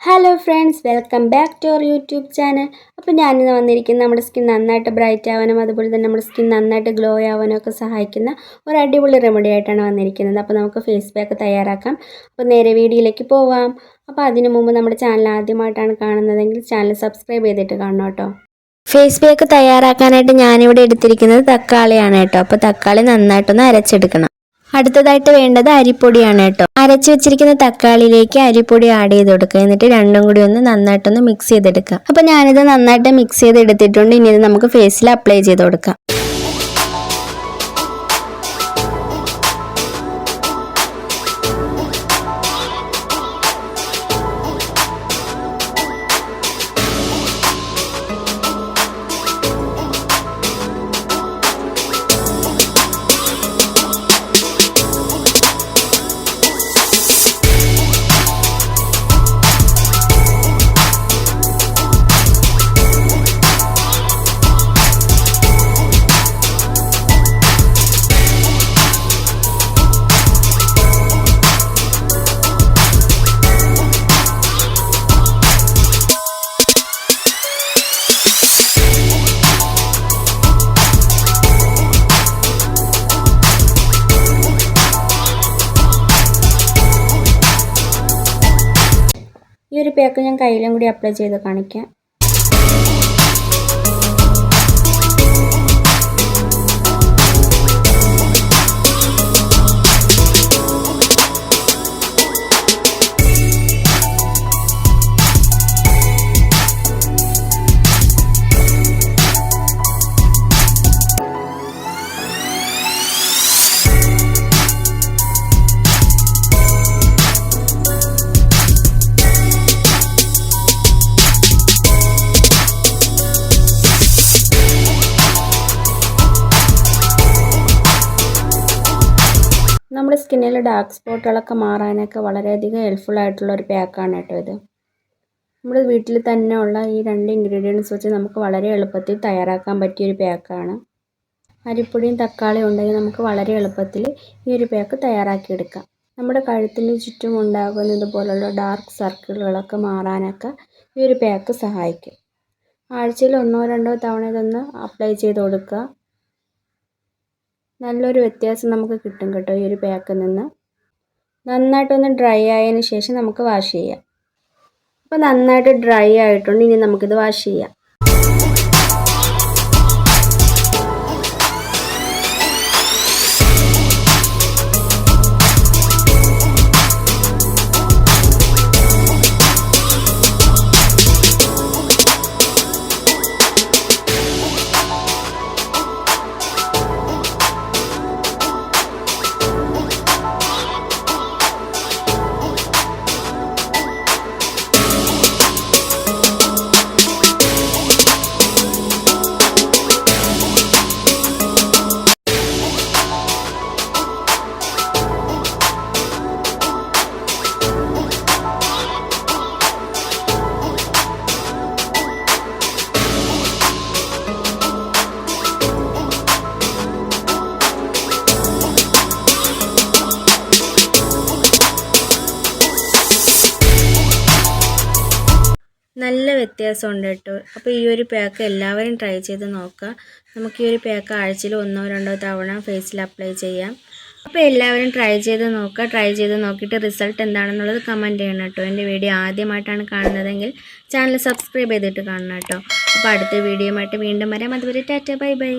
Hello friends, welcome back to our YouTube channel. അപ്പോൾ ഞാനിന്ന് വന്നിരിക്കുന്നത് നമ്മുടെ സ്കിൻ നന്നായിട്ട് ബ്രൈറ്റ് ആവാനും അതുപോലെ തന്നെ നമ്മുടെ സ്കിൻ നന്നായിട്ട് ഗ്ലോ ആവാനും ഒക്കെ സഹായിക്കുന്ന ഒരു അടിപൊളി റെമഡി ആയിട്ടാണ് വന്നിരിക്കുന്നത്. അപ്പോൾ നമുക്ക് ഫേസ് പാക്ക് തയ്യാറാക്കാം. അപ്പോൾ നേരെ വീഡിയോയിലേക്ക് പോവാം. അപ്പോൾ അതിനു മുമ്പ് നമ്മുടെ ചാനൽ ആദ്യമായിട്ടാണ് കാണുന്നതെങ്കിൽ ചാനൽ സബ്സ്ക്രൈബ് ചെയ്തിട്ട് കാണണം കേട്ടോ. ഫേസ് പാക്ക് തയ്യാറാക്കാനായിട്ട് ഞാനിവിടെ എടുത്തിരിക്കുന്നത് തക്കാളിയാണ് കേട്ടോ. അപ്പോൾ തക്കാളി നന്നായിട്ടൊന്ന് അരച്ചെടുക്കണം. അടുത്തതായിട്ട് വേണ്ടത് അരിപ്പൊടിയാണ് കേട്ടോ. അരച്ചു വെച്ചിരിക്കുന്ന തക്കാളിയിലേക്ക് അരിപ്പൊടി ആഡ് ചെയ്ത് കൊടുക്കുക. എന്നിട്ട് രണ്ടും കൂടി ഒന്ന് നന്നായിട്ടൊന്ന് മിക്സ് ചെയ്തെടുക്കുക. അപ്പോൾ ഞാനിത് നന്നായിട്ട് മിക്സ് ചെയ്തെടുത്തിട്ടുണ്ട്. ഇനി ഇത് നമുക്ക് ഫേസിൽ അപ്ലൈ ചെയ്ത് കൊടുക്കാം. ഈ ഒരു പാക്ക് ഞാൻ കയ്യിലും കൂടി അപ്ലൈ ചെയ്ത് കാണിക്കാം. നമ്മുടെ സ്കിന്നിൽ ഡാർക്ക് സ്പോട്ടുകളൊക്കെ മാറാനൊക്കെ വളരെയധികം ഹെൽപ്ഫുൾ ആയിട്ടുള്ള ഒരു പാക്കാണ് കേട്ടോ ഇത്. നമ്മുടെ വീട്ടിൽ തന്നെ ഉള്ള ഈ 2 ഇൻഗ്രീഡിയൻസ് വെച്ച് നമുക്ക് വളരെ എളുപ്പത്തിൽ തയ്യാറാക്കാൻ പറ്റിയൊരു പാക്കാണ്. അരിപ്പൊടിയും തക്കാളിയും ഉണ്ടെങ്കിൽ നമുക്ക് വളരെ എളുപ്പത്തിൽ ഈ ഒരു പാക്ക് തയ്യാറാക്കിയെടുക്കാം. നമ്മുടെ കഴുത്തിന് ചുറ്റും ഉണ്ടാകുന്ന ഇതുപോലുള്ള ഡാർക്ക് സർക്കിളുകളൊക്കെ മാറാനൊക്കെ ഈ ഒരു പാക്ക് സഹായിക്കും. ആഴ്ചയിൽ 1-2 തവണ ഇതൊന്ന് അപ്ലൈ ചെയ്ത് കൊടുക്കുക. നല്ലൊരു വ്യത്യാസം നമുക്ക് കിട്ടും കേട്ടോ ഈ ഒരു പാക്കിൽ നിന്ന്. നന്നായിട്ടൊന്ന് ഡ്രൈ ആയതിന് ശേഷം നമുക്ക് വാഷ് ചെയ്യാം. അപ്പോൾ നന്നായിട്ട് ഡ്രൈ ആയിട്ടുണ്ട്. ഇനി നമുക്കിത് വാഷ് ചെയ്യാം. നല്ല വ്യത്യാസമുണ്ട് കേട്ടോ. അപ്പോൾ ഈ ഒരു പാക്ക് എല്ലാവരും ട്രൈ ചെയ്ത് നോക്കുക. നമുക്ക് ഈ ഒരു പാക്ക് ആഴ്ചയിൽ 1-2 തവണ ഫേസിൽ അപ്ലൈ ചെയ്യാം. അപ്പോൾ എല്ലാവരും ട്രൈ ചെയ്ത് നോക്കുക. ട്രൈ ചെയ്ത് നോക്കിയിട്ട് റിസൾട്ട് എന്താണെന്നുള്ളത് കമൻറ്റ് ചെയ്യണം കേട്ടോ. എൻ്റെ വീഡിയോ ആദ്യമായിട്ടാണ് കാണുന്നതെങ്കിൽ ചാനൽ സബ്സ്ക്രൈബ് ചെയ്തിട്ട് കാണണം കേട്ടോ. അപ്പോൾ അടുത്ത വീഡിയോയുമായിട്ട് വീണ്ടും വരാം. അതുവരെ ടാറ്റ, ബൈ ബൈ.